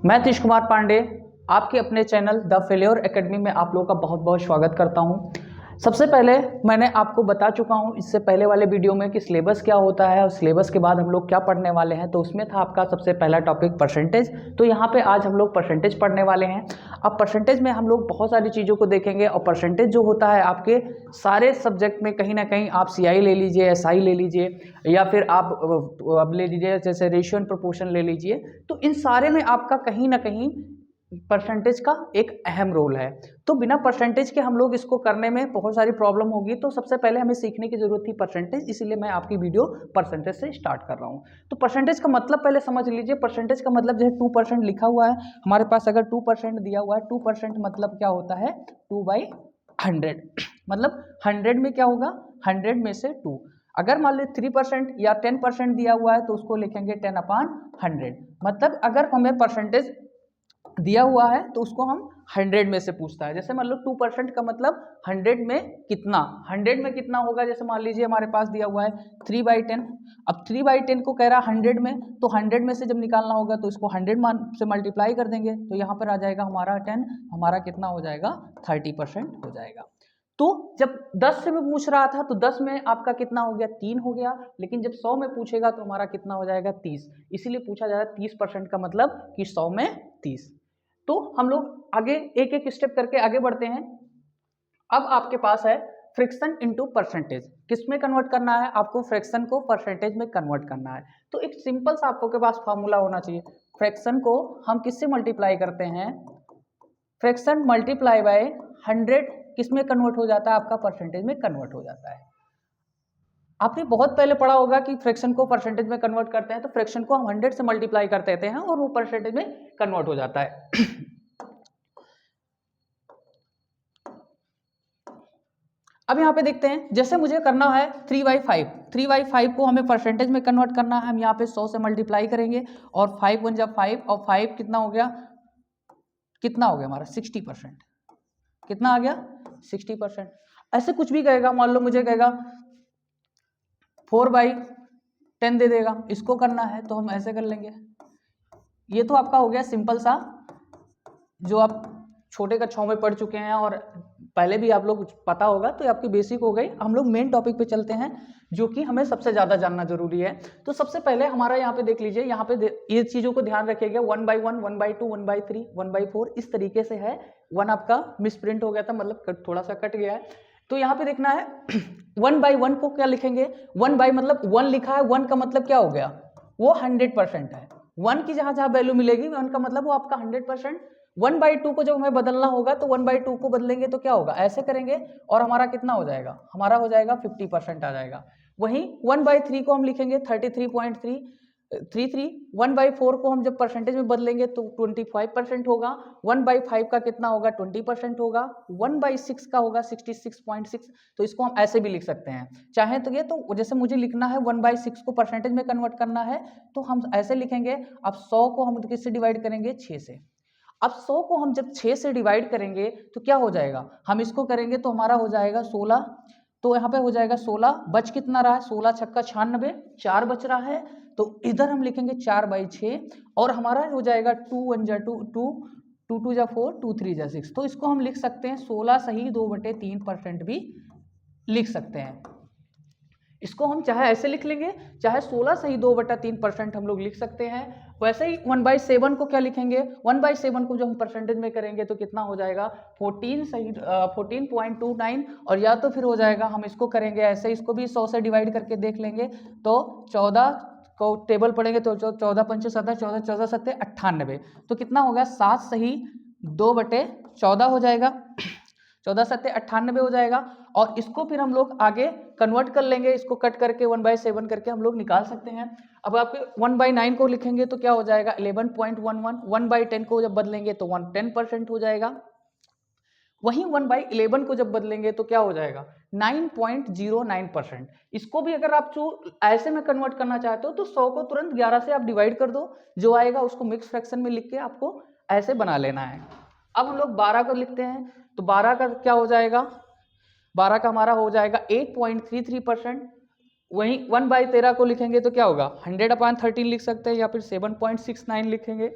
मैं तीश कुमार पांडे आपके अपने चैनल द फेल्योर एकेडमी में आप लोगों का बहुत बहुत स्वागत करता हूं। सबसे पहले मैंने आपको बता चुका हूं इससे पहले वाले वीडियो में कि सिलेबस क्या होता है और सिलेबस के बाद हम लोग क्या पढ़ने वाले हैं। तो उसमें था आपका सबसे पहला टॉपिक परसेंटेज। तो यहाँ पे आज हम लोग परसेंटेज पढ़ने वाले हैं। अब परसेंटेज में हम लोग बहुत सारी चीज़ों को देखेंगे और परसेंटेज जो होता है आपके सारे सब्जेक्ट में कहीं ना कहीं आप CI ले लीजिए, SI ले लीजिए या फिर आप अब ले लीजिए जैसे रेशियो एंड प्रोपोर्शन ले लीजिए। तो इन सारे में आपका कहीं ना कहीं परसेंटेज का एक अहम रोल है। तो बिना परसेंटेज के हम लोग इसको करने में बहुत सारी प्रॉब्लम होगी। तो सबसे पहले हमें सीखने की जरूरत थी परसेंटेज, इसीलिए मैं आपकी वीडियो परसेंटेज से स्टार्ट कर रहा हूँ। तो परसेंटेज का मतलब पहले समझ लीजिए। परसेंटेज का मतलब जो है 2% लिखा हुआ है हमारे पास। अगर 2% दिया हुआ है, 2% मतलब क्या होता है 2/100। मतलब 100 में क्या होगा 100 में से 2। अगर मान लो 3% या 10% दिया हुआ है तो उसको लिखेंगे 10/100। मतलब अगर हमें परसेंटेज दिया हुआ है तो उसको हम 100 में से पूछता है। जैसे मान लो 2% का मतलब 100 में कितना, 100 में कितना होगा। जैसे मान लीजिए हमारे पास दिया हुआ है 3/10। अब 3/10 को कह रहा है 100 में, तो 100 में से जब निकालना होगा तो इसको 100 से मल्टीप्लाई कर देंगे तो यहाँ पर आ जाएगा हमारा 10, हमारा कितना हो जाएगा 30% हो जाएगा। तो जब 10 से मैं पूछ रहा था तो 10 में आपका कितना हो गया 3 हो गया। लेकिन जब 100 में पूछेगा तो हमारा कितना हो जाएगा 30। इसीलिए पूछा जा रहा है 30% का मतलब कि 100 में 30। तो हम लोग आगे एक एक स्टेप करके आगे बढ़ते हैं। अब आपके पास है फ्रैक्शन इनटू परसेंटेज। किस में कन्वर्ट करना है आपको, फ्रैक्शन को परसेंटेज में कन्वर्ट करना है। तो एक सिंपल सा आपके पास फार्मूला होना चाहिए। फ्रैक्शन को हम किससे मल्टीप्लाई करते हैं, फ्रैक्शन मल्टीप्लाई बाय 100 किस में कन्वर्ट हो जाता है आपका परसेंटेज में कन्वर्ट हो जाता है। आपने बहुत पहले पढ़ा होगा कि फ्रैक्शन को परसेंटेज में कन्वर्ट करते हैं तो फ्रैक्शन को हम 100 से मल्टीप्लाई कर देते हैं और वो परसेंटेज में कन्वर्ट हो जाता है। अब यहाँ पे देखते हैं, जैसे मुझे करना है 3/5, 3/5 को हमें परसेंटेज में कन्वर्ट करना है। हम यहाँ पे 100 से मल्टीप्लाई करेंगे और 5 1 जब 5 और 5 कितना हो गया हमारा 60%। कितना आ गया 60%। ऐसे कुछ भी कहेगा, मान लो मुझे कहेगा 4/10 दे देगा, इसको करना है तो हम ऐसे कर लेंगे। ये तो आपका हो गया सिंपल सा, जो आप छोटे कक्षाओं में पढ़ चुके हैं और पहले भी आप लोग पता होगा, तो आपकी बेसिक हो गई। हम लोग मेन टॉपिक पे चलते हैं जो कि हमें सबसे ज़्यादा जानना जरूरी है। तो सबसे पहले हमारा यहाँ पे देख लीजिए, यहाँ पे ये चीज़ों को ध्यान रखिएगा। 1/1, 1/2, 1/3, 1/4 इस तरीके से है। 1 आपका मिसप्रिंट हो गया था, मतलब थोड़ा सा कट गया है। तो यहाँ पे देखना है 1/1 को क्या लिखेंगे, 1 बाई मतलब 1 लिखा है, 1 का मतलब क्या हो गया वो 100% है। 1 की जहां जहां वैल्यू मिलेगी 1 का मतलब वो आपका 100%। 1/2 को जब हमें बदलना होगा तो 1/2 को बदलेंगे तो क्या होगा, ऐसे करेंगे और हमारा कितना हो जाएगा, हमारा हो जाएगा 50% आ जाएगा। वहीं 1/3 को हम लिखेंगे 33.33। 1/4 को हम जब परसेंटेज में बदलेंगे तो 25% होगा। 1/5 का कितना होगा 20% होगा। 1/6 का होगा 66.6। तो इसको हम ऐसे भी लिख सकते हैं चाहे तो। ये तो जैसे मुझे लिखना है 1/6 को परसेंटेज में कन्वर्ट करना है तो हम ऐसे लिखेंगे। अब 100 को हम किससे डिवाइड करेंगे 6 से। अब 100 को हम जब 6 से डिवाइड करेंगे तो क्या हो जाएगा, हम इसको करेंगे तो हमारा हो जाएगा 16। तो यहाँ पे हो जाएगा 16, बच कितना रहा है 16 छक्का 96, 4 बच रहा है। तो इधर हम लिखेंगे 4/6 और हमारा हो जाएगा 2 1 जा 2 2 2 2 जा 4 2 3 जा 6। तो इसको हम लिख सकते हैं 16 सही 2/3% भी लिख सकते हैं। इसको हम चाहे ऐसे लिख लेंगे, चाहे 16 सही 2/3% हम लोग लिख सकते हैं। वैसे ही 1/7 को क्या लिखेंगे, 1/7 को जो हम परसेंटेज में करेंगे तो कितना हो जाएगा 14 सही 14.29। और या तो फिर हो जाएगा हम इसको करेंगे ऐसे, इसको भी 100 से डिवाइड करके देख लेंगे तो 14 को टेबल पढ़ेंगे तो 14 पंचे 17, 14 14 सत्ते 98। तो कितना होगा 7 सही 2/14 हो जाएगा, 14 सत्ते 98 हो जाएगा। और इसको फिर हम लोग आगे कन्वर्ट कर लेंगे, इसको कट करके 1/7 करके हम लोग निकाल सकते हैं। अब आपके 1/9 को लिखेंगे तो क्या हो जाएगा 11.11। 1/10 को जब बदलेंगे तो 10% हो जाएगा। वहीं 1/11 को जब बदलेंगे तो क्या हो जाएगा 9.09%। इसको भी अगर आप जो ऐसे में कन्वर्ट करना चाहते हो तो 100 को तुरंत 11 से आप डिवाइड कर दो, जो आएगा उसको मिक्स फ्रैक्शन में लिख के आपको ऐसे बना लेना है। अब हम लोग 12 को लिखते हैं तो 12 का क्या हो जाएगा, 12 का हमारा हो जाएगा 8.33%। वहीं 1/13 को लिखेंगे तो क्या होगा 100/13 लिख सकते हैं या फिर 7.69 लिखेंगे।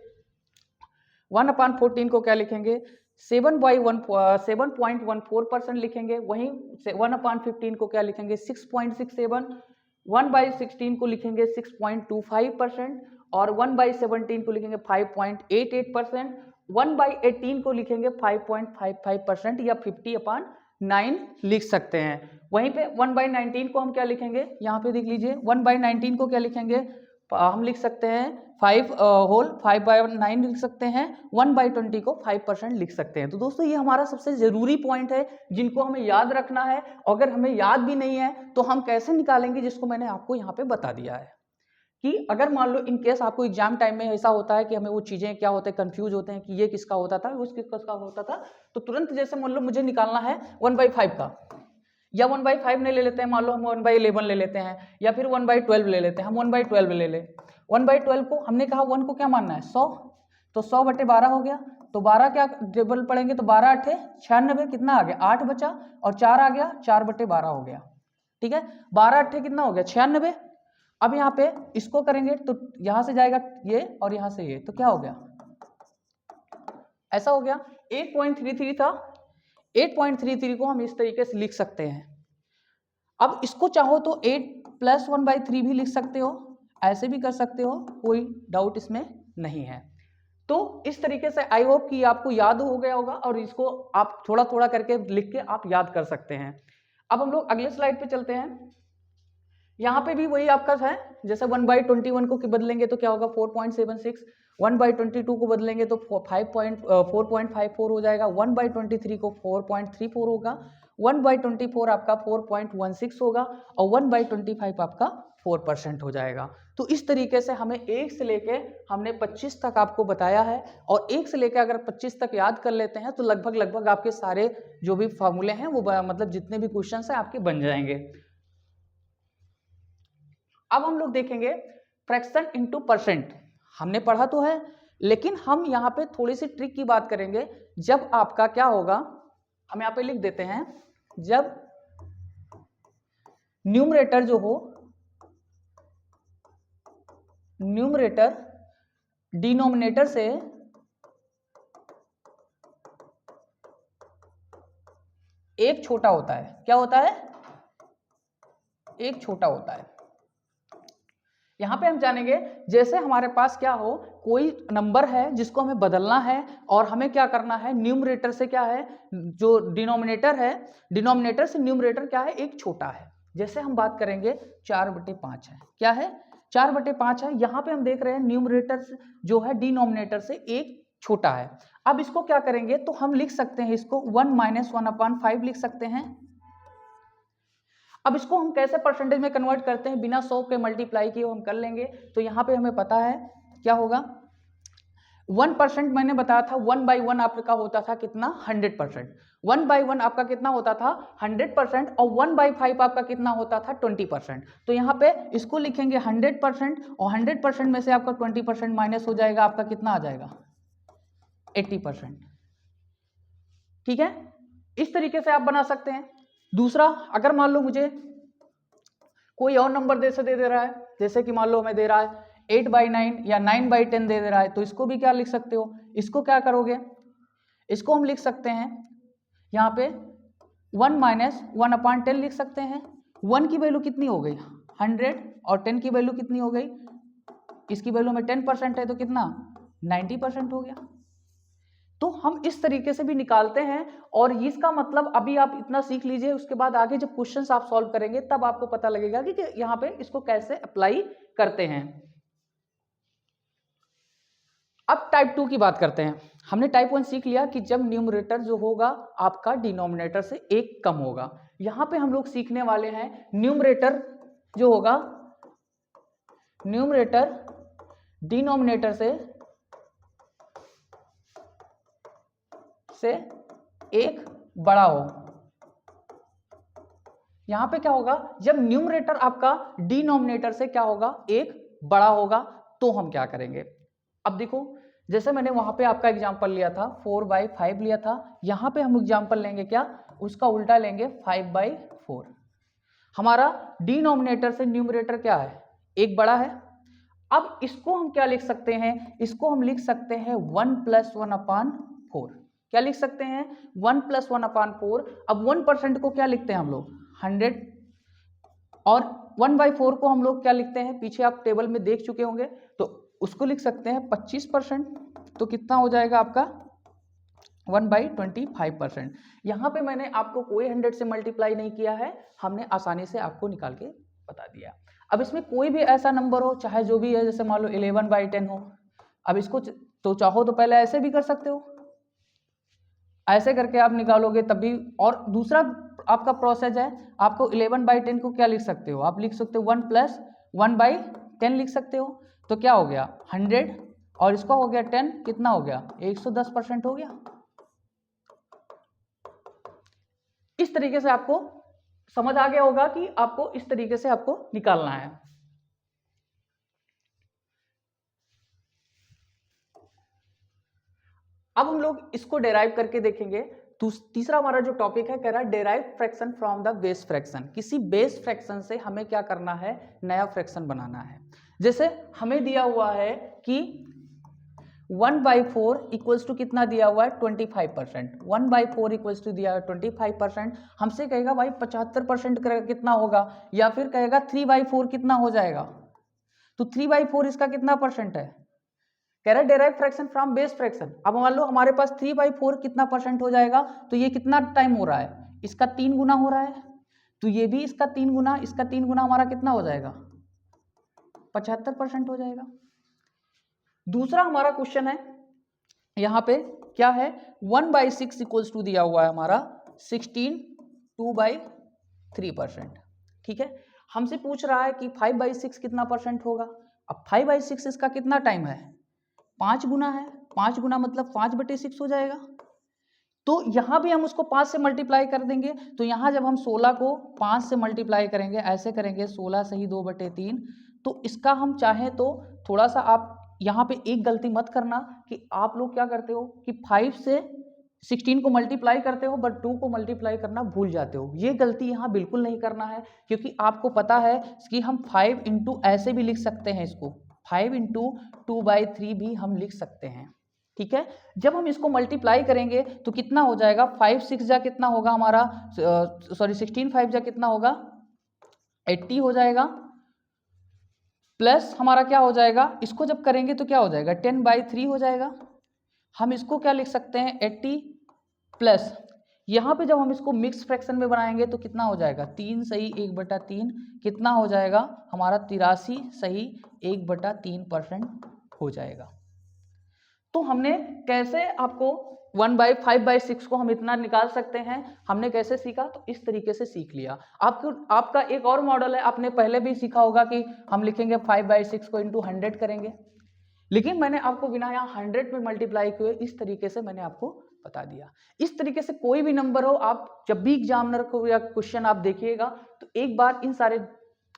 1/14 को क्या लिखेंगे 7.14% लिखेंगे। वहीं 1/15 को क्या लिखेंगे 6.67, 1/16 को लिखेंगे 6.25% और 1/17 को लिखेंगे 5.88%, 1/18 को लिखेंगे 5.55% या 50/9 लिख सकते हैं। वहीं पे 1/19 को हम क्या लिखेंगे, यहाँ पे देख लीजिए 1/19 को क्या लिखेंगे, हम लिख सकते हैं 5/9 लिख सकते हैं, 1/20 को 5% लिख सकते हैं। तो दोस्तों ये हमारा सबसे जरूरी पॉइंट है जिनको हमें याद रखना है। अगर हमें याद भी नहीं है तो हम कैसे निकालेंगे, जिसको मैंने आपको यहाँ पे बता दिया है कि अगर मान लो इन केस आपको एग्जाम टाइम में ऐसा होता है कि हमें वो चीजें क्या होते हैं कंफ्यूज होते हैं कि ये किसका होता था, उस किसका होता था, तो तुरंत जैसे मान लो मुझे निकालना है 1/5 का, या 1/5 नहीं ले लेते हैं, मान लो हम 1/11 ले लेते हैं, या फिर 1/12 ले लेते हैं, हम 1/12 ले ले। 1/12 को हमने कहा 1 को क्या मानना है 100, तो 100/12 हो गया। तो 12 क्या टेबल पढ़ेंगे तो 12 8 96, कितना आ गया 8 बचा, और 4 आ गया 4/12 हो गया। ठीक है, 12 8 कितना हो गया 96। अब यहाँ पे इसको करेंगे तो यहां से जाएगा ये और यहां से ये, तो क्या हो गया ऐसा हो गया 8.33 था। 8.33 को हम इस तरीके से लिख सकते हैं। अब इसको चाहो तो 8 + 1/3 भी लिख सकते हो, ऐसे भी कर सकते हो, कोई डाउट इसमें नहीं है। तो इस तरीके से आई होप कि आपको याद हो गया होगा और इसको आप थोड़ा थोड़ा करके लिख के आप याद कर सकते हैं। अब हम लोग अगले स्लाइड पे चलते हैं। यहाँ पे भी वही आपका है, जैसे 1/21 को बदलेंगे तो क्या होगा 4.76, 1/22 को बदलेंगे तो 4.54 हो जाएगा, 1/23 को 4.34 होगा, 1/24 आपका 4.16 होगा और 1/25 आपका 4% हो जाएगा। तो इस तरीके से हमें 1 से लेके हमने 25 तक आपको बताया है, और 1 से लेके अगर 25 तक याद कर लेते हैं तो लगभग आपके सारे जो भी फॉर्मूले हैं वो मतलब जितने भी क्वेश्चन हैं आपके बन जाएंगे। अब हम लोग देखेंगे फ्रैक्शन इनटू परसेंट। हमने पढ़ा तो है, लेकिन हम यहाँ पे थोड़ी सी ट्रिक की बात करेंगे। जब आपका क्या होगा, हम यहाँ पे लिख देते हैं, जब न्यूमरेटर जो हो, न्यूमरेटर डिनोमिनेटर से एक छोटा होता है, क्या होता है एक छोटा होता है। यहां पे हम जानेंगे, जैसे हमारे पास क्या हो, कोई नंबर है जिसको हमें बदलना है और हमें क्या करना है, न्यूमरेटर से क्या है, जो डिनोमिनेटर है, डिनोमिनेटर से न्यूमरेटर क्या है एक छोटा है। जैसे हम बात करेंगे 4/5 है, क्या है 4/5 है। यहां पे हम देख रहे हैं न्यूमरेटर जो है डिनोमिनेटर से एक छोटा है। अब इसको क्या करेंगे, तो हम लिख सकते हैं इसको 1 - 1/5 लिख सकते हैं। अब इसको हम कैसे परसेंटेज में कन्वर्ट करते हैं, बिना 100 के मल्टीप्लाई किए हम कर लेंगे। तो यहाँ पे हमें पता है क्या होगा, 1% मैंने बताया था, 1/1 आपका होता था कितना 100%, 1/1 आपका कितना होता था 100%, और 1/5 आपका कितना होता था 20%। तो यहाँ पे इसको लिखेंगे 100%, और 100% में से आपका 20% माइनस हो जाएगा, आपका कितना आ जाएगा 80%। ठीक है, इस तरीके से आप बना सकते हैं। दूसरा, अगर मान लो मुझे कोई और नंबर दे रहा है, जैसे कि मान लो हमें दे रहा है 8/9 या 9/10 दे रहा है, तो इसको भी क्या लिख सकते हो, इसको क्या करोगे, इसको हम लिख सकते हैं यहाँ पे 1 - 1/10 लिख सकते हैं। 1 की वैल्यू कितनी हो गई 100, और 10 की वैल्यू कितनी हो गई, इसकी वैल्यू में 10% है तो कितना 90% हो गया। तो हम इस तरीके से भी निकालते हैं, और इसका मतलब अभी आप इतना सीख लीजिए, उसके बाद आगे जब क्वेश्चंस आप सॉल्व करेंगे तब आपको पता लगेगा कि यहाँ पे इसको कैसे अप्लाई करते हैं। अब टाइप 2 की बात करते हैं। हमने टाइप 1 सीख लिया कि जब न्यूमरेटर जो होगा आपका डिनोमिनेटर से एक कम होगा। यहां पे हम लोग सीखने वाले हैं न्यूमरेटर जो होगा, न्यूमरेटर डिनोमिनेटर से एक बड़ा हो। यहां पे क्या होगा, जब न्यूमरेटर आपका डिनोमिनेटर से क्या होगा एक बड़ा होगा, तो हम क्या करेंगे। अब देखो, जैसे मैंने वहां पे आपका एग्जांपल लिया था 4/5 लिया था, यहां पे हम एग्जांपल लेंगे क्या, उसका उल्टा लेंगे 5/4। हमारा डिनोमिनेटर से न्यूमरेटर क्या है एक बड़ा है, अब इसको हम क्या लिख सकते हैं, इसको हम लिख सकते हैं 1 + 1/4। क्या लिख सकते हैं, 1 + 1/4। अब 1% को क्या लिखते हैं हम लोग, 100, और 1/4 को हम लोग क्या लिखते हैं, पीछे आप टेबल में देख चुके होंगे, तो उसको लिख सकते हैं 25%। तो कितना हो जाएगा आपका 1/25%। यहाँ पे मैंने आपको कोई 100 से मल्टीप्लाई नहीं किया है, हमने आसानी से आपको निकाल के बता दिया। अब इसमें कोई भी ऐसा नंबर हो, चाहे जो भी है, जैसे मान लो 11/10 हो, अब इसको तो चाहो तो पहले ऐसे भी कर सकते हो, ऐसे करके आप निकालोगे तब भी। और दूसरा आपका प्रोसेस है, आपको 11/10 को क्या लिख सकते हो, आप लिख सकते हो 1 + 1/10 लिख सकते हो। तो क्या हो गया 100, और इसका हो गया 10, कितना हो गया 110% हो गया। इस तरीके से आपको समझ आ गया होगा कि आपको इस तरीके से आपको निकालना है। अब हम लोग इसको डेराइव करके देखेंगे। तीसरा हमारा जो टॉपिक है, कह रहा है derive fraction from the base fraction. किसी बेस फ्रैक्शन से हमें क्या करना है, नया फ्रैक्शन बनाना है। जैसे हमें दिया हुआ है कि 1/4 इक्वल्स टू कितना दिया हुआ है 25%। 1/4 इक्वल्स टू दिया है 25%। हमसे कहेगा भाई 75% कितना होगा, या फिर कहेगा 3/4 कितना हो जाएगा। तो 3/4 इसका कितना परसेंट है, कह रहा है derive fraction from base fraction. अब मान लो हमारे पास 3/4 कितना परसेंट हो जाएगा, तो ये कितना टाइम हो रहा है, इसका 3 गुना हो रहा है, तो ये भी इसका 3 गुना, इसका 3 गुना हमारा कितना हो जाएगा 75% हो जाएगा। दूसरा हमारा क्वेश्चन है, यहाँ पे क्या है 1/6 इक्वल्स टू दिया हुआ है हमारा 16 2/3%। ठीक है, हमसे पूछ रहा है कि 5/6 कितना परसेंट होगा। अब 5/6 इसका कितना टाइम है, 5 गुना है, 5 गुना मतलब 5/6 हो जाएगा। तो यहां भी हम उसको 5 से मल्टीप्लाई कर देंगे। तो यहां जब हम 16 को 5 से मल्टीप्लाई करेंगे, ऐसे करेंगे 16 सही 2/3, तो इसका हम चाहें तो थोड़ा सा आप यहाँ पे एक गलती मत करना कि आप लोग क्या करते हो कि 5 से 16 को मल्टीप्लाई करते हो बट 2 को मल्टीप्लाई करना भूल जाते हो। ये गलती यहाँ बिल्कुल नहीं करना है, क्योंकि आपको पता है कि हम 5 इंटू ऐसे भी लिख सकते हैं, इसको 5 इंटू 2/3 भी हम लिख सकते हैं। ठीक है, जब हम इसको मल्टीप्लाई करेंगे तो कितना हो जाएगा, 5 6 जा कितना होगा हमारा, सॉरी 16 5 जा कितना होगा 80 हो जाएगा, प्लस हमारा क्या हो जाएगा, इसको जब करेंगे तो क्या हो जाएगा 10/3 हो जाएगा। हम इसको क्या लिख सकते हैं 80 प्लस, यहाँ पे जब हम इसको मिक्स फ्रैक्शन में बनाएंगे तो कितना हो जाएगा 3 सही 1/3, कितना हो जाएगा हमारा 83 सही 1/3% हो जाएगा। तो हमने कैसे आपको 1/5/6 को हम इतना निकाल सकते हैं, हमने कैसे सीखा, तो इस तरीके से सीख लिया। आपका एक और मॉडल है, आपने पहले भी सीखा होगा कि हम लिखेंगे 5/6 को इंटू 100 करेंगे, लेकिन मैंने आपको बिना यहाँ 100 में मल्टीप्लाई किए इस तरीके से मैंने आपको बता दिया। इस तरीके से कोई भी नंबर हो, आप जब भी एग्जामिनर को या क्वेश्चन आप देखिएगा तो एक बार इन सारे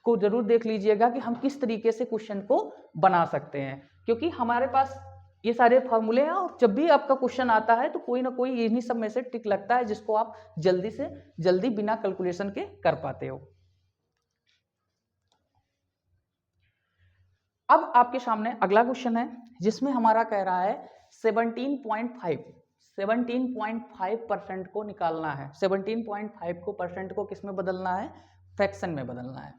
को जरूर देख लीजिएगा कि हम किस तरीके से क्वेश्चन को बना सकते हैं, क्योंकि हमारे पास ये सारे फॉर्मूले हैं और जब भी आपका क्वेश्चन आता है तो कोई ना कोई इन्हीं सब में से टिक लगता है जिसको आप जल्दी से जल्दी बिना कैलकुलेशन के कर पाते हो। अब आपके सामने अगला क्वेश्चन है जिसमें हमारा कह रहा है 17.5% को निकालना है। 17.5 को परसेंट को किस में बदलना है, फ्रैक्शन में बदलना है।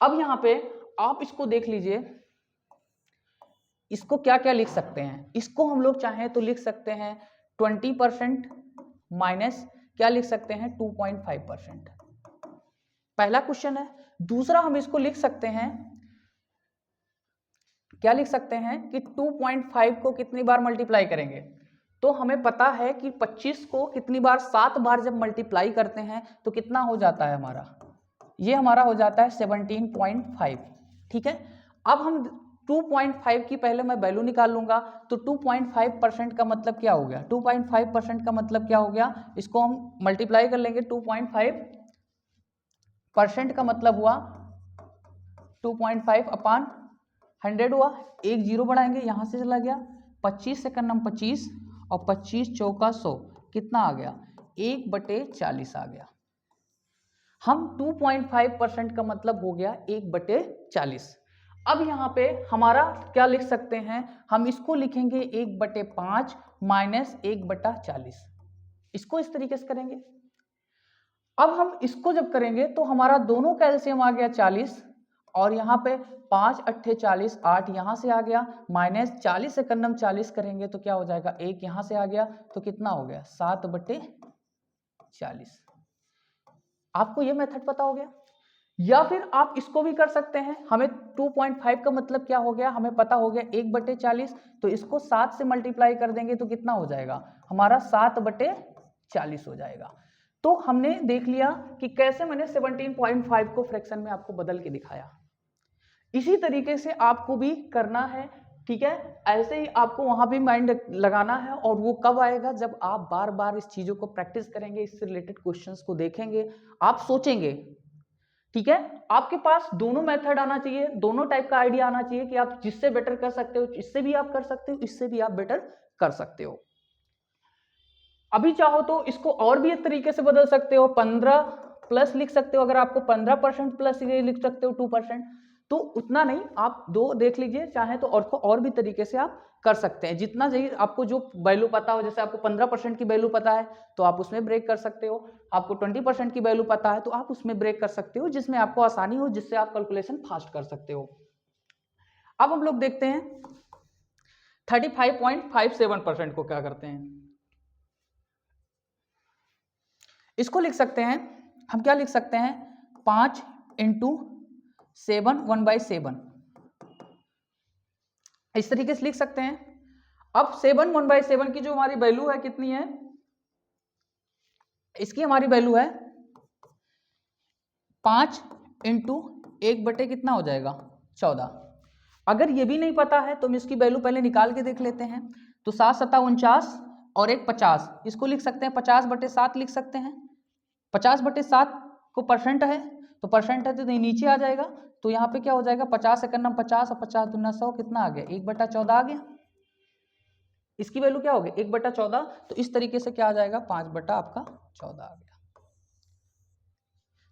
अब यहां पे आप इसको देख लीजिए, इसको क्या क्या लिख सकते हैं, इसको हम लोग चाहें तो लिख सकते हैं 20% माइनस क्या लिख सकते हैं 2.5%। पहला क्वेश्चन है। दूसरा हम इसको लिख सकते हैं, क्या लिख सकते हैं कि 2.5 को कितनी बार मल्टीप्लाई करेंगे, तो हमें पता है कि 25 को कितनी बार 7 बार जब मल्टीप्लाई करते हैं तो कितना हो जाता है हमारा, ये हमारा हो जाता है 17.5। ठीक है, अब हम 2.5 की पहले मैं वैल्यू निकाल लूंगा, तो 2.5% का मतलब क्या हो गया, 2.5% का मतलब क्या हो गया, इसको हम मल्टीप्लाई कर लेंगे। 2.5% का मतलब हुआ 2.5/100 हुआ, एक जीरो बढ़ाएंगे यहां से चला गया, 25 सेकंड नंबर 25 और 25 चौका 100 कितना आ गया 1/40 आ गया। हम 2.5% का मतलब हो गया 1/40। अब यहाँ पे हमारा क्या लिख सकते हैं, हम इसको लिखेंगे 1/5 माइनस 1/40, इसको इस तरीके से करेंगे। अब हम इसको जब करेंगे तो हमारा दोनों का एलसीएम आ गया 40 और यहाँ पे 5 अट्ठे 40, 8 यहाँ से आ गया माइनस 40 से हम 40 करेंगे तो क्या हो जाएगा, 1 यहाँ से आ गया तो कितना हो गया 7/40। आपको ये मेथड पता हो गया। या फिर आप इसको भी कर सकते हैं, हमें 2.5 का मतलब क्या हो गया, हमें पता हो गया 1/40, तो इसको 7 से मल्टीप्लाई कर देंगे तो कितना हो जाएगा हमारा 7/40 हो जाएगा। तो हमने देख लिया कि कैसे मैंने 17.5 को फ्रैक्शन में आपको बदल के दिखाया। इसी तरीके से आपको भी करना है, ठीक है। ऐसे ही आपको वहां भी माइंड लगाना है, और वो कब आएगा, जब आप बार बार इस चीजों को प्रैक्टिस करेंगे, इससे रिलेटेड क्वेश्चंस को देखेंगे, आप सोचेंगे, ठीक है। आपके पास दोनों मेथड आना चाहिए, दोनों टाइप का आइडिया आना चाहिए कि आप जिससे बेटर कर सकते हो, इससे भी आप कर सकते हो, इससे भी आप बेटर कर सकते हो। अभी चाहो तो इसको और भी एक तरीके से बदल सकते हो, 15 प्लस लिख सकते हो, अगर आपको 15% प्लस ये लिख सकते हो 2%, तो उतना नहीं, आप दो देख लीजिए, चाहे तो और भी तरीके से आप कर सकते हैं, जितना चाहिए आपको, जो वैल्यू पता हो। जैसे आपको 15% की वैल्यू पता है तो आप उसमें ब्रेक कर सकते हो, आपको 20% की वैल्यू पता है तो आप उसमें ब्रेक कर सकते हो, जिसमें आपको आसानी हो, जिससे आप कैलकुलेशन फास्ट कर सकते हो। अब हम लोग देखते हैं 35.57% को क्या करते हैं। इसको लिख सकते हैं, हम क्या लिख सकते हैं, 5 × 7 1/7, इस तरीके से लिख सकते हैं। अब 7 1/7 की जो हमारी वैल्यू है कितनी है, इसकी हमारी वैल्यू है 5 × 1 कितना हो जाएगा 14। अगर ये भी नहीं पता है तो हम इसकी वैल्यू पहले निकाल के देख लेते हैं। तो 7 7 49 और 1 50, इसको लिख सकते हैं 50/7 लिख सकते हैं। 50/7 को परसेंट है, तो परसेंट है तो नीचे आ जाएगा, तो यहाँ पे क्या हो जाएगा 50 से 50 और 50 दूना 100, कितना आ गया 1/14 आ गया। इसकी वैल्यू क्या हो गई 1/14, तो इस तरीके से क्या आ जाएगा 5/14 आ गया।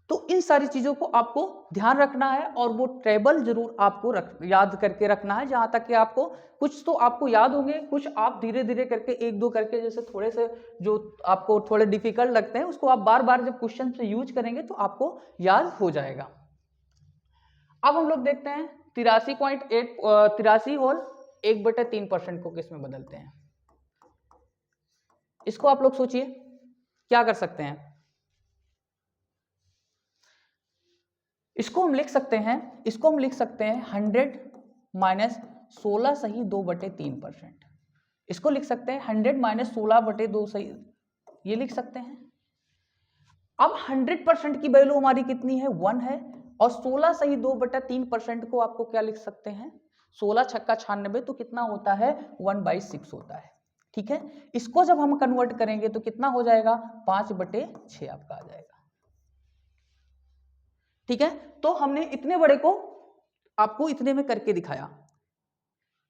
तो इन सारी चीजों को आपको ध्यान रखना है, और वो टेबल जरूर आपको याद करके रखना है, जहां तक कि आपको कुछ तो आपको याद होंगे, कुछ आप धीरे धीरे करके एक दो करके, जैसे थोड़े से जो आपको थोड़े डिफिकल्ट लगते हैं उसको आप बार बार जब क्वेश्चन से यूज करेंगे तो आपको याद हो जाएगा। अब हम लोग देखते हैं 83 होल 1/3% को किस में बदलते हैं। इसको आप लोग सोचिए क्या कर सकते हैं। इसको हम लिख सकते हैं 100 माइनस 16 सही 2/3%। इसको लिख सकते हैं 100 माइनस 16/2 सही, ये लिख सकते हैं। अब 100% की वैल्यू हमारी कितनी है 1 है, और 16 सही 2/3% को आपको क्या लिख सकते हैं 16 छक्का 96, तो कितना होता है 1/6 होता है, ठीक है। इसको जब हम कन्वर्ट करेंगे तो कितना हो जाएगा 5/6 आपका आ जाएगा, ठीक है। तो हमने इतने बड़े को आपको इतने में करके दिखाया,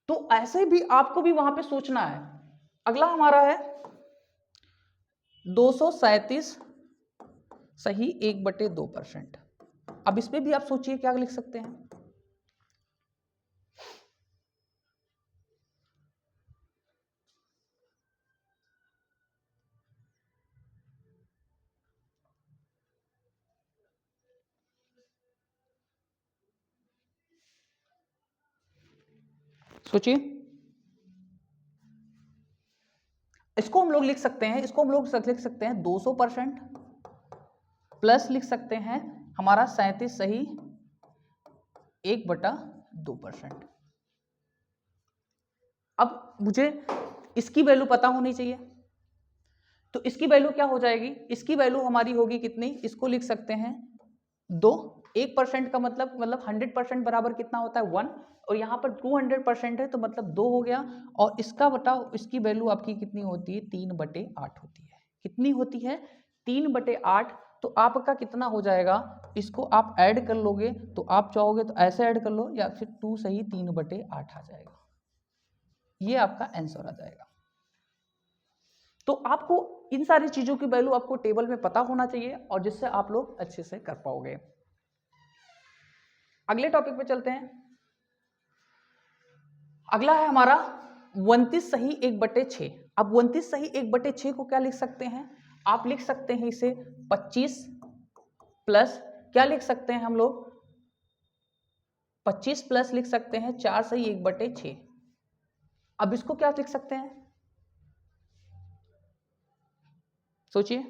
तो ऐसे भी आपको भी वहां पे सोचना है। अगला हमारा है 237 सही 1/2%। अब इसमें भी आप सोचिए क्या लिख सकते हैं। सोचिए, इसको हम लोग लिख सकते हैं, 200% प्लस लिख सकते हैं हमारा 37 सही 1/2%। अब मुझे इसकी वैल्यू पता होनी चाहिए, तो इसकी वैल्यू क्या हो जाएगी, इसकी वैल्यू हमारी होगी कितनी, इसको लिख सकते हैं 2। 1% का मतलब 100% बराबर कितना होता है 1, और यहाँ पर 200% है तो मतलब 2 हो गया, और इसका बताओ इसकी वैल्यू आपकी कितनी होती है 3/8 होती है। कितनी होती है 3/8, तो आपका कितना हो जाएगा, इसको आप ऐड कर लोगे तो आप चाहोगे तो ऐसे ऐड कर लो, या फिर 2 सही 3/8 आ जाएगा, ये आपका आंसर आ जाएगा। तो आपको इन सारी चीजों की वैल्यू आपको टेबल में पता होना चाहिए, और जिससे आप लोग अच्छे से कर पाओगे। अगले टॉपिक पे चलते हैं। अगला है हमारा 29 सही 1/6। अब 29 सही 1/6 को क्या लिख सकते हैं, आप लिख सकते हैं इसे 25 प्लस क्या लिख सकते हैं हम लोग, 25 प्लस लिख सकते हैं 4 सही 1/6। अब इसको क्या लिख सकते हैं, सोचिए,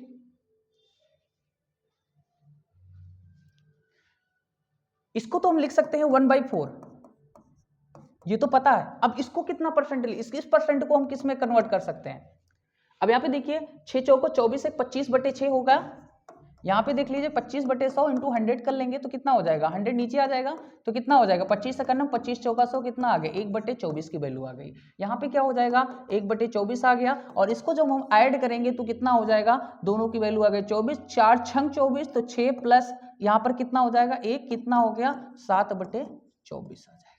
इसको तो हम लिख सकते हैं 1/4, ये तो पता है। अब इसको कितना परसेंट, इस परसेंट को हम किस में कन्वर्ट कर सकते हैं। अब यहाँ पे देखिए 6 चौको 24 एक 25/6 होगा। यहाँ पे देख लीजिए 25/100 इंटू 100 कर लेंगे तो कितना हो जाएगा, 100 नीचे आ जाएगा तो कितना हो जाएगा, 25 से करना 25 चौका 100 कितना आ गया, 1/24 की वैल्यू आ गई। यहाँ पे क्या हो जाएगा 1/24 आ गया, और इसको जब हम ऐड करेंगे तो कितना हो जाएगा, दोनों की वैल्यू आ गई 24, 4 छंग 24 तो 6 प्लस यहाँ पर कितना हो जाएगा 1, कितना हो गया 7/24 आ जाएगा।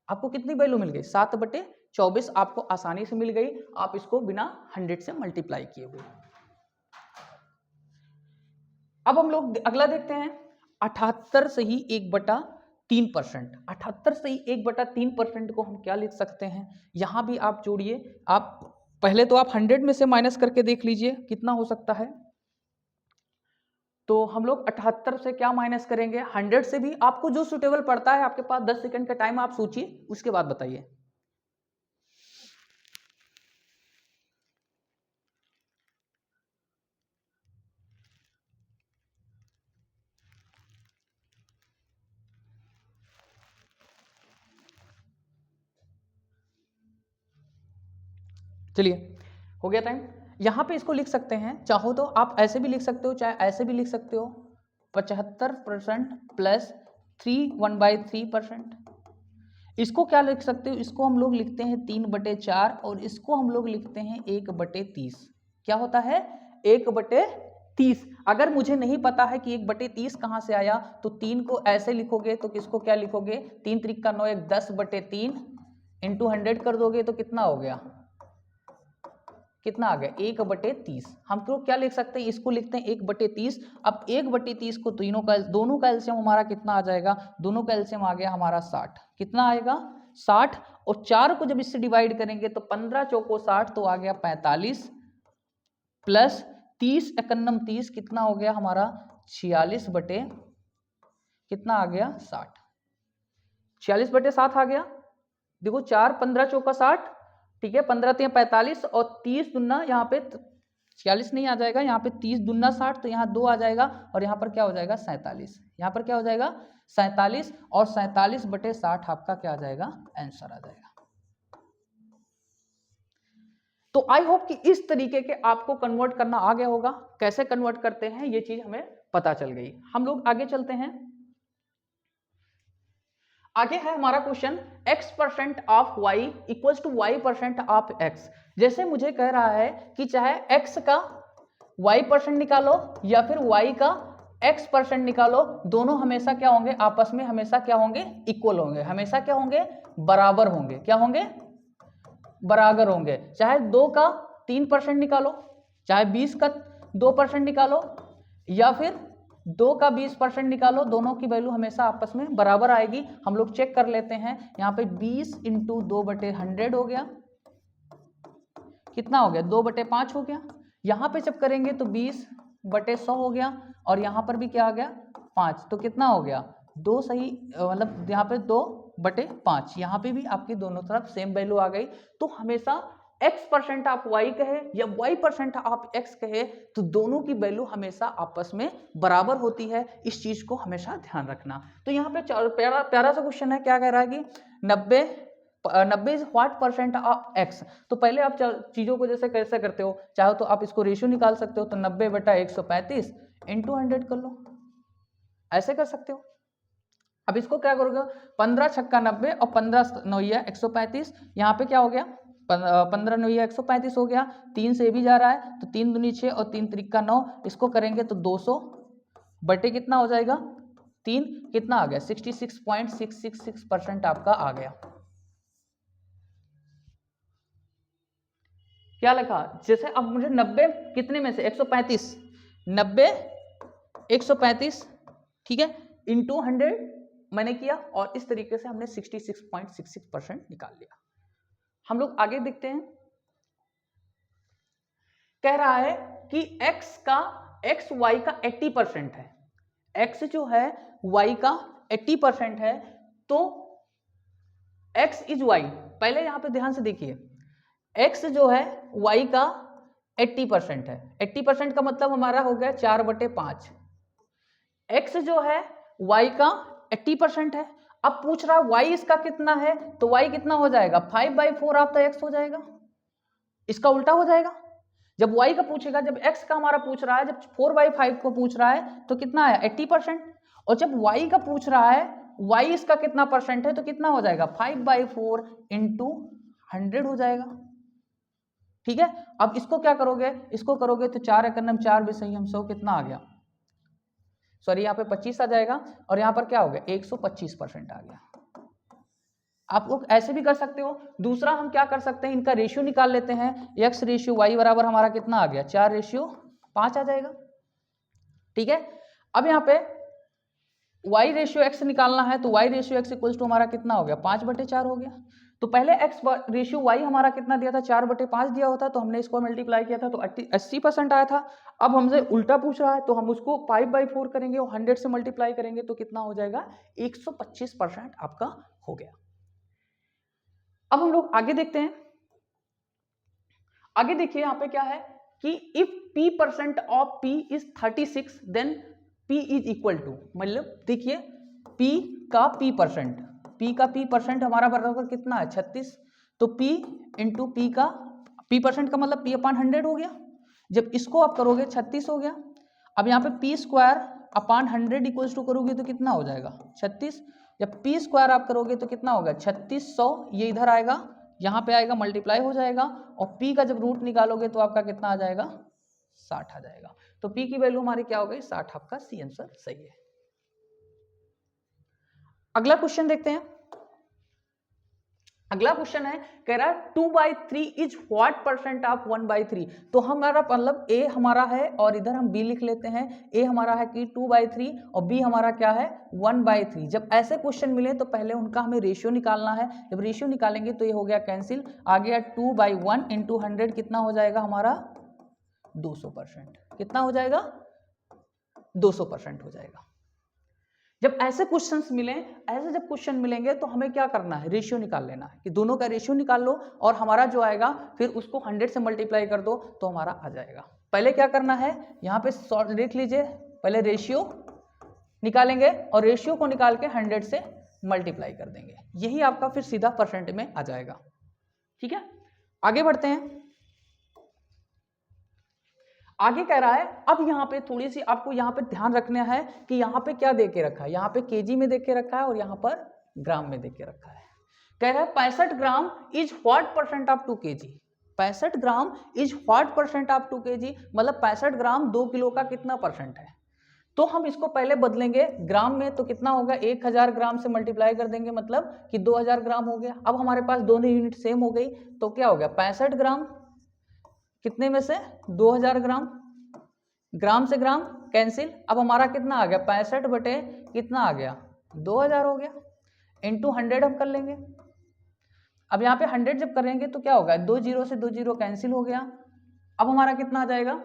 आपको कितनी वैल्यू मिल गई 7/24, आपको आसानी से मिल गई, आप इसको बिना 100 से मल्टीप्लाई किए हुए। अब हम लोग अगला देखते हैं 78 सही 1/3%। 78 सही 1/3% को हम क्या लिख सकते हैं, यहां भी आप जोड़िए। आप पहले तो आप 100 में से माइनस करके देख लीजिए कितना हो सकता है। तो हम लोग 78 से क्या माइनस करेंगे, 100 से भी, आपको जो सुटेबल पड़ता है, आपके पास 10 सेकंड का टाइम, आप सोचिए उसके बाद बताइए। चलिए हो गया टाइम। यहां पे इसको लिख सकते हैं, चाहो तो आप ऐसे भी लिख सकते हो, चाहे ऐसे भी लिख सकते हो, 75% प्लस 3 1/3%। इसको क्या लिख सकते हो, इसको हम लोग लिखते हैं 3/4, और इसको हम लोग लिखते हैं 1/30। क्या होता है 1/30। अगर मुझे नहीं पता है कि 1/30 कहां से आया, तो 3 को ऐसे लिखोगे तो किसको क्या लिखोगे, 3 3 का 9 1 10/3 इंटू 100 कर दोगे तो कितना हो गया, कितना आ गया 1/30। हम लोग क्या लिख सकते हैं, इसको लिखते हैं 1/30। अब 1/30 को दोनों का एलसीएम हमारा कितना आ जाएगा, दोनों का एलसीएम आ गया हमारा 60। कितना आएगा 60, और 4 को जब इससे डिवाइड करेंगे तो 15 चौको 60 तो आ गया 45, प्लस 30 एकन्नम 30 कितना हो गया हमारा 46 बटे कितना आ गया 60, 46/7 आ गया। देखो 4 15 चौका 60, ठीक है, 15 3 45 और 30 दुना, यहाँ पे 46 नहीं आ जाएगा, यहाँ पे 30 दुना 60 तो यहाँ 2 आ जाएगा, और यहाँ पर क्या हो जाएगा 47, यहाँ पर क्या हो जाएगा 47, और 47/60 आपका क्या आ जाएगा आंसर आ जाएगा। तो आई होप कि इस तरीके के आपको कन्वर्ट करना आ गया होगा, कैसे कन्वर्ट करते हैं ये चीज हमें पता चल गई। हम लोग आगे चलते हैं। आगे है हमारा question x% of y equals to y% of x। जैसे मुझे कह रहा है कि चाहे x का y% निकालो या फिर y का x% निकालो, दोनों हमेशा क्या होंगे, आपस में हमेशा क्या होंगे, इक्वल होंगे, हमेशा क्या होंगे, बराबर होंगे। क्या होंगे, बराबर होंगे। चाहे 2 का 3% निकालो, चाहे 20 का 2% निकालो, या फिर 2 का 20% निकालो, दोनों की वैल्यू हमेशा आपस में बराबर आएगी। हम लोग चेक कर लेते हैं, यहाँ पे 20 इंटू 2/100 हो गया, कितना हो गया 2/5 हो गया। यहाँ पे जब करेंगे तो 20/100 हो गया, और यहाँ पर भी क्या आ गया 5, तो कितना हो गया 2 सही, मतलब यहाँ पे 2/5, यहाँ पे भी आपकी दोनों तरफ सेम वैल्यू आ गई। तो हमेशा x% आप y कहे या y% आप x कहे, तो दोनों की वैल्यू हमेशा आपस में बराबर होती है, इस चीज को हमेशा ध्यान रखना। तो यहाँ पे प्यारा सा क्वेश्चन है, क्या कह रहा है कि 90 व्हाट परसेंट ऑफ x। तो पहले आप चीजों को जैसे कैसे करते हो, चाहो तो आप इसको रेशियो निकाल सकते हो, तो 90/135 इंटू 100 कर लो, ऐसे कर सकते हो। अब इसको क्या करोगे, 15 छक्का 90 और 15 नौया 135, यहाँ पे क्या हो गया 15 नौया 135 हो गया, 3 से भी जा रहा है तो 3 दूनी 6 और 3 त्रिका 9, इसको करेंगे तो 200 बटे कितना हो जाएगा 3, कितना आ गया 66.666% आपका आ गया। क्या लिखा, जैसे अब मुझे 90 कितने में से 135 ठीक है, इंटू 100 मैंने किया और इस तरीके से हमने 66.66% निकाल लिया। हम लोग आगे देखते हैं। कह रहा है कि x y का 80% है। x जो है y का 80% है, तो x इज y। पहले यहां पे ध्यान से देखिए, x जो है y का 80% है। 80% का मतलब हमारा हो गया 4/5। x जो है y का 80% है। अब पूछ रहा है y इसका कितना है, तो y कितना हो जाएगा 5/4 आफ्टर x हो जाएगा। इसका उल्टा हो जाएगा। जब y का पूछेगा, जब x का हमारा पूछ रहा है, जब 4/5 को पूछ रहा है तो कितना आया 80%, और जब y का पूछ रहा है y इसका कितना परसेंट है तो कितना हो जाएगा 5/4 इंटू 100 हो जाएगा। ठीक है, अब इसको क्या करोगे, इसको करोगे तो 4 एकम 4 भी सही हम 100 कितना आ गया, सॉरी यहाँ पे 25 आ जाएगा, और यहाँ पर क्या हो गया 125% आ गया। आप लोग ऐसे भी कर सकते हो। दूसरा हम क्या कर सकते हैं, इनका रेशियो निकाल लेते हैं। x रेशियो y बराबर हमारा कितना आ गया 4/5 आ जाएगा। ठीक है, अब यहाँ पे y रेशियो x निकालना है, तो y ratio x equals to हमारा कितना हो गया 5/4 हो गया। तो पहले x रेशियो y हमारा कितना दिया था 4/5 दिया होता, तो हमने इसको मल्टीप्लाई किया था तो 80% आया था। अब हमसे उल्टा पूछ रहा है तो हम उसको 5/4 करेंगे और 100 से मल्टीप्लाई करेंगे तो कितना हो जाएगा 125% आपका हो गया। अब हम लोग आगे देखते हैं। आगे देखिए यहाँ पे क्या है कि if p% of p is 36 then p is equal to, मतलब देखिए p का p% हमारा बराबर कितना है 36, तो p इंटू p का p% का मतलब p/100 हो गया। जब इसको आप करोगे 36 हो गया। अब यहाँ पे p²/100 इक्वल्स टू करोगे तो कितना हो जाएगा 36। जब p² आप करोगे तो कितना होगा 3600, ये इधर आएगा, यहाँ पे आएगा, मल्टीप्लाई हो जाएगा, और p का जब रूट निकालोगे तो आपका कितना आ जाएगा 60 आ जाएगा। तो p की वैल्यू हमारी क्या हो गई 60, आपका सी आंसर सही है। अगला क्वेश्चन देखते हैं। अगला क्वेश्चन है, कह रहा है 2/3 इज व्हाट परसेंट ऑफ 1/3। तो हमारा मतलब a हमारा है और इधर हम b लिख लेते हैं। a हमारा है कि 2/3 और b हमारा क्या है 1/3। जब ऐसे क्वेश्चन मिले तो पहले उनका हमें रेशियो निकालना है। जब रेशियो निकालेंगे तो ये हो गया कैंसिल, आ गया 2/1 इंटू 100 कितना हो जाएगा हमारा 200%। कितना हो जाएगा 200% हो जाएगा। जब ऐसे क्वेश्चंस मिले, ऐसे जब क्वेश्चन मिलेंगे तो हमें क्या करना है रेशियो निकाल लेना है, कि दोनों का रेशियो निकाल लो और हमारा जो आएगा फिर उसको 100 से मल्टीप्लाई कर दो तो हमारा आ जाएगा। पहले क्या करना है, यहाँ पे शॉर्ट देख लीजिए, पहले रेशियो निकालेंगे और रेशियो को निकाल के 100 से मल्टीप्लाई कर देंगे, यही आपका फिर सीधा परसेंट में आ जाएगा। ठीक है, आगे बढ़ते हैं। आगे कह रहा है, अब यहाँ पे थोड़ी सी आपको यहाँ पे ध्यान रखना है कि यहाँ पे क्या दे के रखा है, यहाँ पे केजी में दे के रखा है और यहाँ पर ग्राम में दे के रखा है। कह रहा है 65 gram is what percent of 2 kg। 65 gram is what percent of 2 kg, मतलब 65 ग्राम 2 किलो का कितना परसेंट है। तो हम इसको पहले बदलेंगे ग्राम में, तो कितना होगा 1000 ग्राम से मल्टीप्लाई कर देंगे, मतलब कि 2000 ग्राम हो गया। अब हमारे पास दोनों यूनिट सेम हो गई, तो क्या हो गया 65 ग्राम कितने में से 2000 ग्राम, ग्राम से ग्राम कैंसिल। अब हमारा कितना आ गया 65 बटे कितना आ गया 2000 हो गया, इंटू 100 हम कर लेंगे। अब यहाँ पे 100 जब करेंगे तो क्या होगा 2 जीरो से 2 जीरो कैंसिल हो गया। अब हमारा कितना आ जाएगा,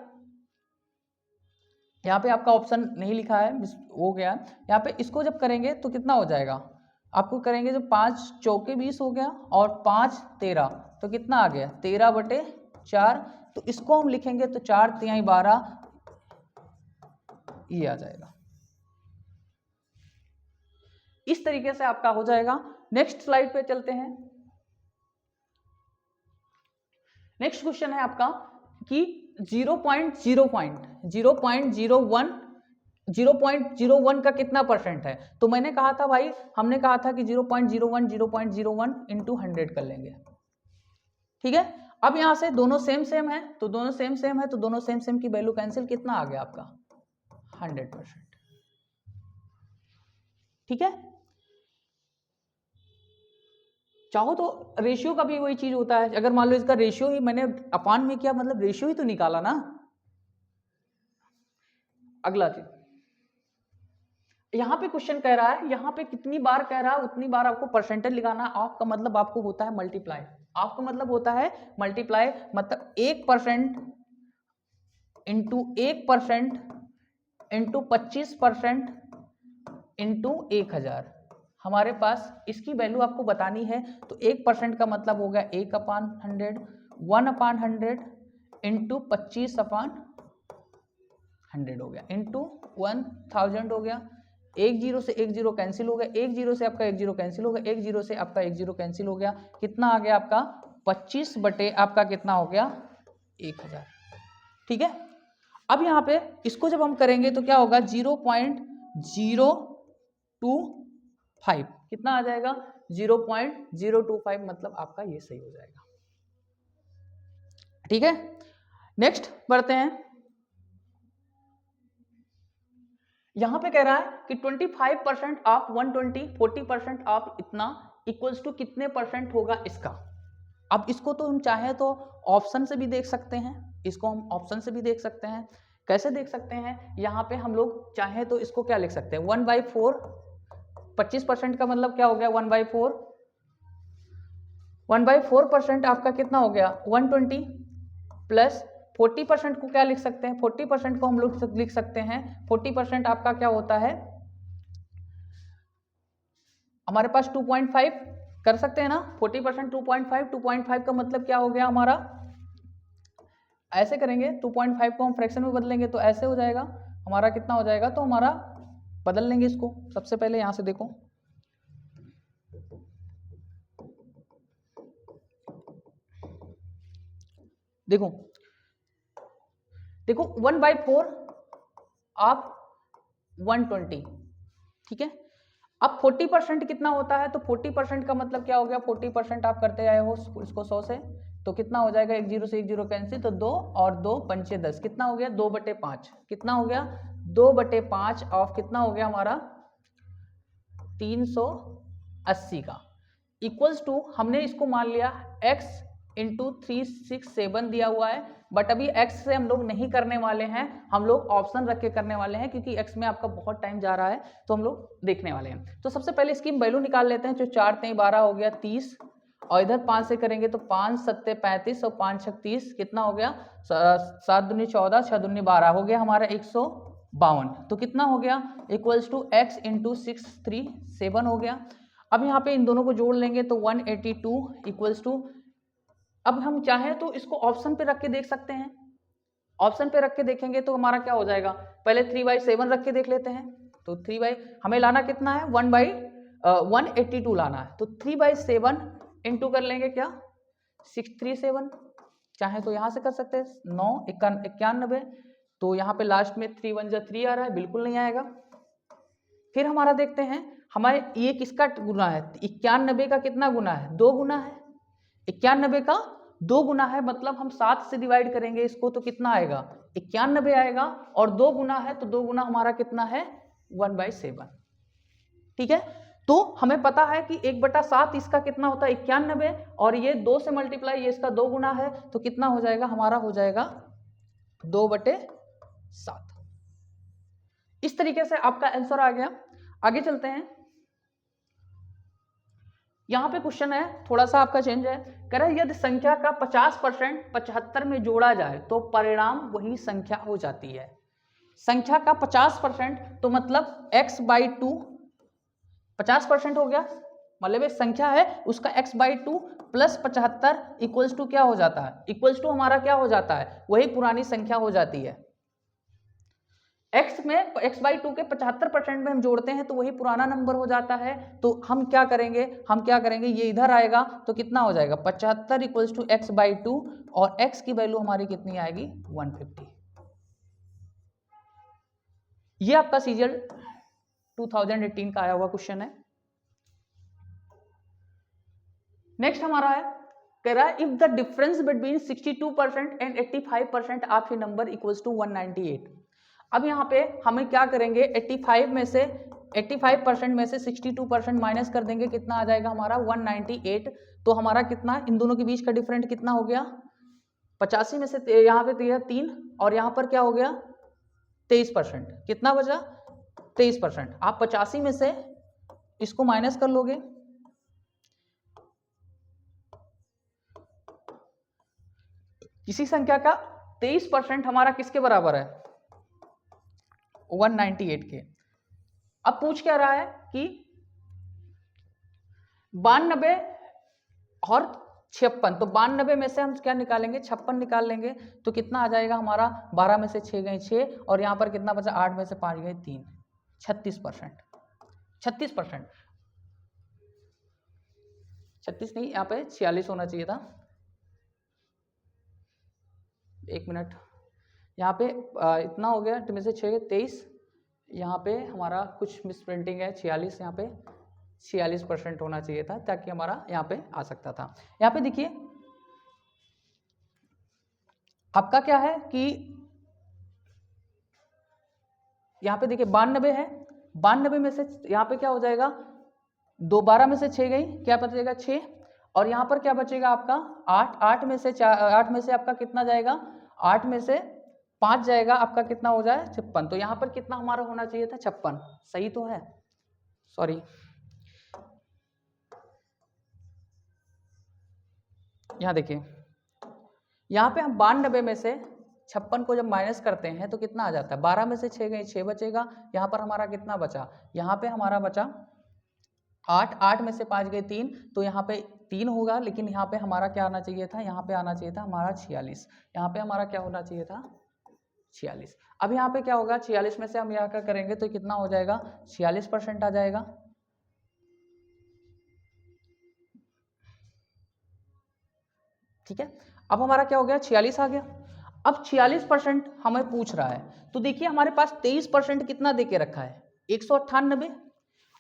यहाँ पे आपका ऑप्शन नहीं लिखा है, हो गया। यहाँ पे इसको जब करेंगे तो कितना हो जाएगा, आपको करेंगे जो 5 चौके 20 हो गया और 5 13, तो कितना आ गया 13/4। तो इसको हम लिखेंगे तो 4 तिहाई 12, ये आ जाएगा। इस तरीके से आपका हो जाएगा। नेक्स्ट स्लाइड पे चलते हैं। नेक्स्ट क्वेश्चन है आपका कि 0.01 का कितना परसेंट है। तो मैंने कहा था भाई, हमने कहा था कि 0.01 इंटू 100 कर लेंगे। ठीक है, अब यहां से दोनों सेम सेम है तो दोनों सेम सेम है तो दोनों सेम सेम की वैल्यू कैंसिल, कितना आ गया आपका 100%। ठीक है, चाहो तो रेशियो का भी वही चीज होता है। अगर मान लो इसका रेशियो ही मैंने अपान में किया, मतलब रेशियो ही तो निकाला ना। अगला चीज, यहाँ पे क्वेश्चन कह रहा है, यहाँ पे कितनी बार कह रहा है उतनी बार आपको परसेंटेज लगाना। ऑफ का मतलब आपको होता है मल्टीप्लाई, ऑफ का मतलब होता है मल्टीप्लाई, मतलब 1% इंटू 1% इंटू 25% इंटू 1000। हमारे पास इसकी वैल्यू आपको बतानी है, तो 1% का मतलब हो गया 1/100, 1/100 इंटू 25/100 हो गया, इंटू 1000 हो गया। एक जीरो से एक जीरो कैंसिल हो गया, एक जीरो से आपका एक जीरो कैंसिल हो गया, एक जीरो से आपका एक जीरो कैंसिल हो गया। कितना आ गया आपका 25 बटे आपका कितना हो गया 1000। ठीक है, अब यहाँ पे इसको जब हम करेंगे तो क्या होगा 0.025, कितना आ जाएगा 0.025, मतलब आपका ये सही हो जाएगा। ठीक है, नेक्स्ट बढ़ते हैं। यहां पे कह रहा है कि 25% ऑफ 120, 40% ऑफ इतना इक्वल्स टू कितने परसेंट होगा इसका। अब इसको तो हम चाहें तो ऑप्शन से भी देख सकते हैं, इसको हम ऑप्शन से भी देख सकते हैं। कैसे देख सकते हैं, यहाँ पे हम लोग चाहें तो इसको क्या लिख सकते हैं 1/4, 25% का मतलब क्या हो गया 1/4, 1/4% आपका कितना हो गया 120, प्लस 40% को क्या लिख सकते हैं, 40% को हम लोग लिख सकते हैं 40% आपका क्या होता है हमारे पास 2.5 कर सकते हैं ना, 40% 2.5, 2.5 का मतलब क्या हो गया हमारा, ऐसे करेंगे 2.5 को हम फ्रैक्शन में बदलेंगे तो ऐसे हो जाएगा हमारा, कितना हो जाएगा, तो हमारा बदल लेंगे इसको। सबसे पहले यहां से देखो, देखो देखो 1/4 आप 120, ठीक है। अब 40% कितना होता है, तो 40% का मतलब क्या हो गया, 40% आप करते आए हो इसको 100 से, तो कितना हो जाएगा, एक जीरो से एक जीरो कैंसिल, तो 2 और 2 पंचे 10, कितना हो गया 2/5, कितना हो गया 2/5 ऑफ कितना हो गया हमारा 380 का, इक्वल्स टू हमने इसको मान लिया x इंटू 367 दिया हुआ है, बट अभी x से हम लोग नहीं करने वाले हैं, हम लोग ऑप्शन रख के करने वाले हैं, क्योंकि x में आपका बहुत टाइम जा रहा है तो हम लोग देखने वाले हैं। तो सबसे पहले इसकी वैल्यू निकाल लेते हैं, जो 4 3 12 हो गया 30, और इधर 5 से करेंगे तो 5 7 35 और 5 6 30, कितना हो गया 7 दूनी 14, 6 दूनी 12 हो गया हमारा 152, तो कितना हो गया इक्वल्स टू x इंटू 637 हो गया। अब यहाँ पे इन दोनों को जोड़ लेंगे तो 182 इक्वल्स टू, अब हम चाहें तो इसको ऑप्शन पे रख के देख सकते हैं, ऑप्शन पे रख के देखेंगे तो हमारा क्या हो जाएगा, पहले 3/7 रख के देख लेते हैं, तो 3 हमें लाना कितना है 1/182 लाना है, तो 3/7 इंटू कर लेंगे क्या 637, चाहे तो यहां से कर सकते हैं 9 91, तो यहाँ पे लास्ट में 3 1 3 आ रहा है, बिल्कुल नहीं आएगा। फिर हमारा देखते हैं, हमारे ये किसका गुना है, 91 का कितना गुना है 2 गुना है, 91 का 2 गुना है, मतलब हम 7 से डिवाइड करेंगे इसको तो कितना आएगा 91 आएगा, और 2 गुना है तो 2 गुना हमारा कितना है 1/7। ठीक है, तो हमें पता है कि 1/7 इसका कितना होता है 91, और ये 2 से मल्टीप्लाई ये इसका 2 गुना है, तो कितना हो जाएगा हमारा, हो जाएगा 2/7। इस तरीके से आपका आंसर आ गया। आगे चलते हैं, यहां पे क्वेश्चन है थोड़ा सा आपका चेंज है, कह रहा है यदि संख्या का 50% 75 में जोड़ा जाए तो परिणाम वही संख्या हो जाती है। संख्या का 50% तो मतलब x/2, 50% हो गया, मतलब एक संख्या है उसका x/2 प्लस 75 इक्वल्स टू क्या हो जाता है, इक्वल्स टू हमारा क्या हो जाता है, वही पुरानी संख्या हो जाती है। x में x/2 के 75% में हम जोड़ते हैं तो वही पुराना नंबर हो जाता है, तो हम क्या करेंगे, ये इधर आएगा तो कितना हो जाएगा 75 इक्वल्स टू x/2, और x की वैल्यू हमारी कितनी आएगी 150। ये आपका सीजीएल 2018 का आया हुआ क्वेश्चन है। नेक्स्ट हमारा है, कह रहा है if the difference between 62% and 85% of a number equals to 198। अब यहाँ पे हमें क्या करेंगे, 85% में से 62% माइनस कर देंगे, कितना आ जाएगा हमारा 198, तो हमारा कितना इन दोनों के बीच का डिफरेंट कितना हो गया 85 में से यहाँ पे 3, और यहाँ पर क्या हो गया 23%, कितना बचा 23%। आप 85 में से इसको माइनस कर लोगे, किसी संख्या का 23% हमारा किसके बराबर है? 198 के। अब पूछ क्या रहा है कि 92 और 56, तो 92 में से हम क्या निकालेंगे? 56 निकाल लेंगे, तो कितना आ जाएगा हमारा? 12 में से 6 गए 6, और यहां पर कितना बचा? 8 में से 5 गए 3, 36%। 36%, 36 नहीं, यहाँ पे 46 होना चाहिए था। एक मिनट, यहाँ पे इतना हो गया, में से 6 23, यहाँ पे हमारा कुछ मिस प्रिंटिंग है, 46, यहाँ पे 46% होना चाहिए था, ताकि हमारा यहाँ पे आ सकता था। यहाँ पे देखिए आपका क्या है कि यहाँ पे देखिए 92 है, 92 में से यहाँ पे क्या हो जाएगा? 12 में से 6 गई, क्या बचेगा? 6, और यहाँ पर क्या बचेगा आपका? 8, 8 में से 8 में से आपका कितना जाएगा? 8 में से 5 जाएगा, आपका कितना हो जाए? 56। तो यहाँ पर कितना हमारा होना चाहिए था? 56। सही तो है? सॉरी, यहाँ देखिए, यहाँ पे हम 92 में से 56 को जब माइनस करते हैं तो कितना आ जाता है? 12 में से 6 गए 6 बचेगा, यहाँ पर हमारा कितना बचा? यहाँ पे हमारा बचा 8, 8 में से 5 गए 3, तो यहाँ पे 3 होगा, लेकिन यहाँ पे हमारा क्या आना चाहिए था? यहाँ पे आना चाहिए था हमारा 46। यहाँ पे हमारा क्या होना चाहिए था? 46। अब यहाँ पे क्या होगा? 46 में से हम यहाँ का करेंगे तो कितना हो जाएगा? 46% आ जाएगा। ठीक है, अब हमारा क्या हो गया? 46 आ गया। अब 46% हमें पूछ रहा है, तो देखिए हमारे पास 23% कितना देके रखा है? 198।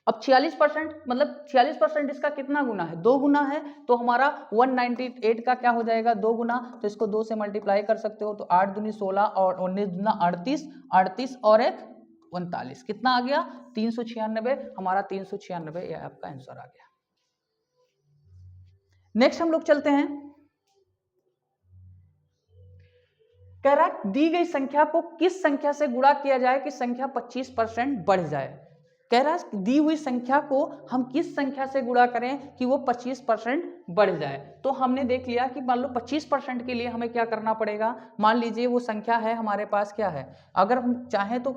अब 46% मतलब 46% इसका कितना गुना है? 2 गुना है, तो हमारा 198 का क्या हो जाएगा? 2 गुना, तो इसको 2 से मल्टीप्लाई कर सकते हो, तो 8 दूनी 16 और 19 दूना 38, 38 और 1 39, कितना आ गया? 396। हमारा 396 यह आपका आंसर आ गया। नेक्स्ट हम लोग चलते हैं, कह रहा है दी गई संख्या को किस संख्या से गुणा किया जाए कि संख्या 25% बढ़ जाए। कह रहा है दी हुई संख्या को हम किस संख्या से गुणा करें कि वो 25% बढ़ जाए। तो हमने देख लिया कि मान लो 25% के लिए हमें क्या करना पड़ेगा। मान लीजिए वो संख्या है हमारे पास क्या है, अगर हम चाहें तो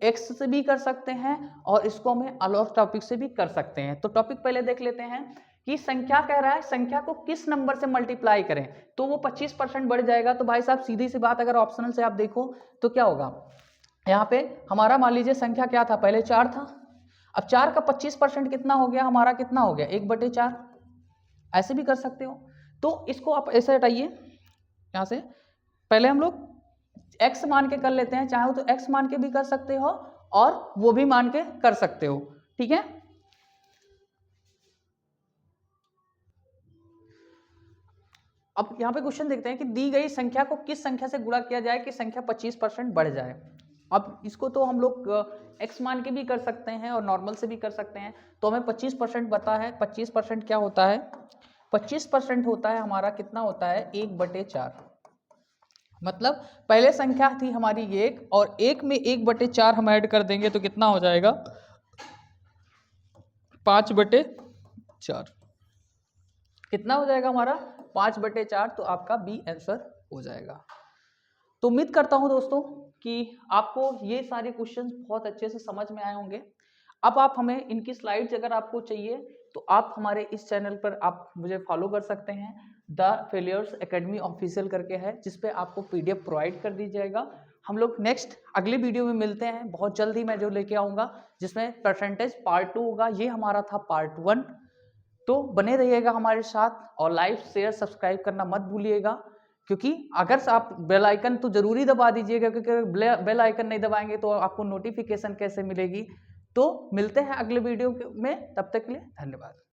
x से भी कर सकते हैं और इसको हमें अलग टॉपिक से भी कर सकते हैं। तो टॉपिक पहले देख लेते हैं कि संख्या कह रहा है संख्या को किस नंबर से मल्टीप्लाई करें तो वो 25% बढ़ जाएगा। तो भाई साहब सीधी सी बात, अगर ऑप्शनल से आप देखो तो क्या होगा, यहाँ पे हमारा मान लीजिए संख्या क्या था, पहले 4 था। अब 4 का 25% कितना हो गया, हमारा कितना हो गया, 1/4। ऐसे भी कर सकते हो। तो इसको आप ऐसे हटाइए, यहाँ से पहले हम लोग x मान के कर लेते हैं, चाहे तो x मान के भी कर सकते हो और वो भी मान के कर सकते हो। ठीक है, अब यहाँ पे क्वेश्चन देखते हैं कि दी गई संख्या को किस संख्या से गुणा किया जाए कि संख्या 25% बढ़ जाए। अब इसको तो हम लोग x मान के भी कर सकते हैं और नॉर्मल से भी कर सकते हैं। तो हमें 25% बता है, 25% क्या होता है, 25% होता है हमारा कितना होता है, 1/4। मतलब पहले संख्या थी हमारी 1 और 1 में 1/4 हम ऐड कर देंगे तो कितना हो जाएगा, 5/4। कितना हो जाएगा हमारा, 5/4। तो आपका बी आंसर हो जाएगा। तो उम्मीद करता हूं दोस्तों कि आपको ये सारे क्वेश्चंस बहुत अच्छे से समझ में आए होंगे। अब आप हमें इनकी स्लाइड्स अगर आपको चाहिए तो आप हमारे इस चैनल पर आप मुझे फॉलो कर सकते हैं, द फेलियर्स एकेडमी ऑफिशियल करके है, जिसपे आपको PDF प्रोवाइड कर दी जाएगा। हम लोग नेक्स्ट अगले वीडियो में मिलते हैं, बहुत जल्दी मैं जो लेके आऊँगा जिसमें परसेंटेज पार्ट 2 होगा। ये हमारा था पार्ट 1। तो बने रहिएगा हमारे साथ और लाइक शेयर सब्सक्राइब करना मत भूलिएगा, क्योंकि अगर आप बेल आइकन तो जरूरी दबा दीजिएगा, क्योंकि बेल आइकन नहीं दबाएंगे तो आपको नोटिफिकेशन कैसे मिलेगी। तो मिलते हैं अगले वीडियो में, तब तक के लिए धन्यवाद।